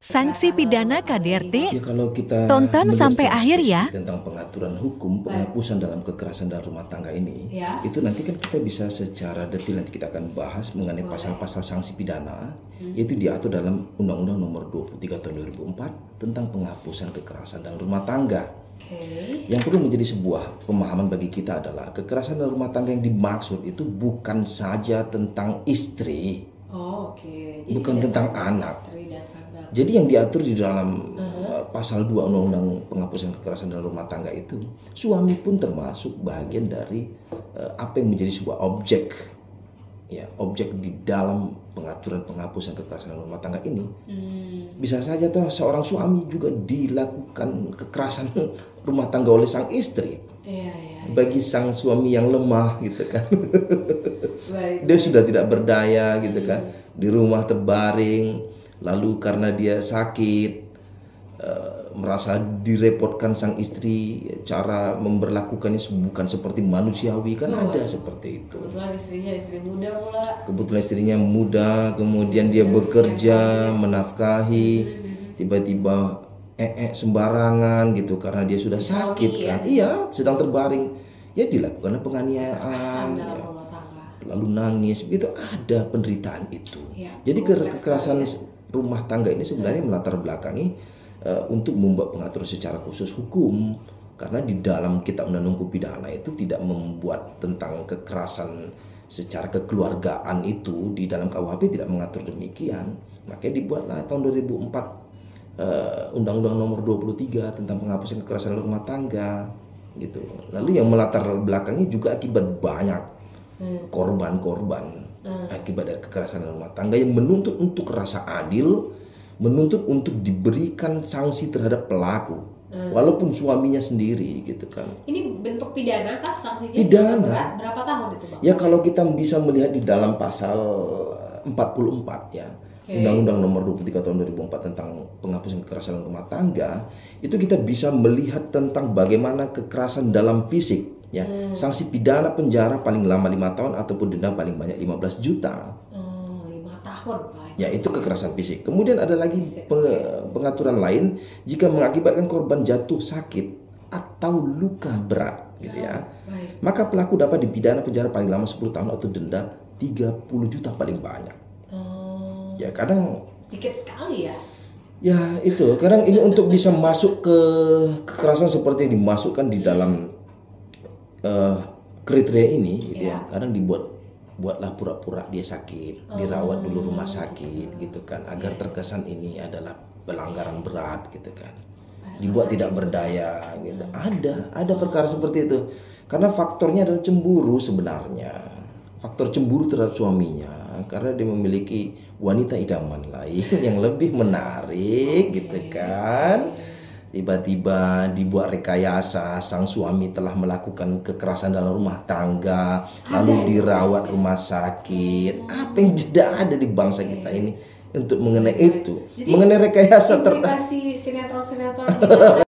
Sanksi pidana KDRT, Ya kalau kita tonton melihat sampai secara akhir ya. spesifik tentang pengaturan hukum penghapusan dalam kekerasan dalam rumah tangga ini, Ya. itu nanti kan kita bisa secara detail nanti kita akan bahas mengenai pasal-pasal sanksi pidana, yaitu diatur dalam Undang-Undang Nomor 23 Tahun 2004 tentang penghapusan kekerasan dalam rumah tangga. Oke. Yang perlu menjadi sebuah pemahaman bagi kita adalah kekerasan dalam rumah tangga yang dimaksud itu bukan saja tentang istri, Oh, oke. Jadi bukan tidak tentang ada anak. istri dan anak. Jadi yang diatur di dalam pasal 2 Undang-Undang Penghapusan Kekerasan dalam Rumah Tangga itu, suami pun termasuk bagian dari apa yang menjadi sebuah objek, ya, objek di dalam pengaturan penghapusan kekerasan dalam rumah tangga ini. Bisa saja tuh seorang suami juga dilakukan kekerasan rumah tangga oleh sang istri. Iya, iya. Bagi sang suami yang lemah gitu kan. Baik. Dia sudah tidak berdaya gitu kan, di rumah terbaring, lalu karena dia sakit, merasa direpotkan sang istri, cara memperlakukannya bukan seperti manusiawi, kan ada seperti itu. Kebetulan istrinya istri muda pula. Kebetulan istrinya muda, kemudian dia bekerja, menafkahi, tiba-tiba sembarangan gitu karena dia sudah sakit kan. Iya, sedang terbaring, ya dilakukan penganiayaan. Kekerasan dalam rumah tangga. Lalu nangis, begitu ada penderitaan itu. Ya, Jadi kompleks kekerasan sekali rumah tangga ini sebenarnya melatar belakangi untuk membuat pengaturan secara khusus hukum, karena di dalam Kitab Undang-Undang Hukum Pidana itu tidak membuat tentang kekerasan secara kekeluargaan itu, di dalam KUHP tidak mengatur demikian. Makanya dibuatlah tahun 2004 Undang-Undang Nomor 23 tentang penghapusan kekerasan dalam rumah tangga gitu. Lalu yang melatar belakangi juga akibat banyak korban-korban akibat dari kekerasan dalam rumah tangga yang menuntut untuk rasa adil, menuntut untuk diberikan sanksi terhadap pelaku walaupun suaminya sendiri gitu kan. Ini bentuk pidana kah sanksinya? Pidana. Berat? Berapa tahun itu, Bang? Ya kalau kita bisa melihat di dalam pasal 44 ya, Undang-Undang Nomor 23 Tahun 2004 tentang penghapusan kekerasan dalam rumah tangga, itu kita bisa melihat tentang bagaimana kekerasan dalam fisik ya. Sanksi pidana penjara paling lama 5 tahun ataupun denda paling banyak 15 juta. 5 tahun paling. Ya, itu kekerasan fisik. Kemudian ada lagi pengaturan lain jika mengakibatkan korban jatuh sakit atau luka berat gitu ya. Baik. Maka pelaku dapat dipidana penjara paling lama 10 tahun atau denda 30 juta paling banyak. Ya, kadang Sedikit sekali ya. ya itu, kadang ini untuk bisa masuk ke kekerasan seperti yang dimasukkan di dalam kriteria ini gitu ya. Kadang buatlah pura-pura dia sakit, dirawat dulu rumah sakit gitu kan, agar terkesan ini adalah pelanggaran berat gitu kan. Dibuat tidak berdaya gitu. Ada perkara seperti itu. Karena faktornya adalah cemburu sebenarnya. Faktor cemburu terhadap suaminya karena dia memiliki wanita idaman lain yang lebih menarik gitu kan. Tiba-tiba dibuat rekayasa, sang suami telah melakukan kekerasan dalam rumah tangga, lalu dirawat rumah sakit. Apa yang tidak ada di bangsa kita ini untuk mengenai itu? Jadi, mengenai rekayasa tertentu. Implikasi sinetron-sinetron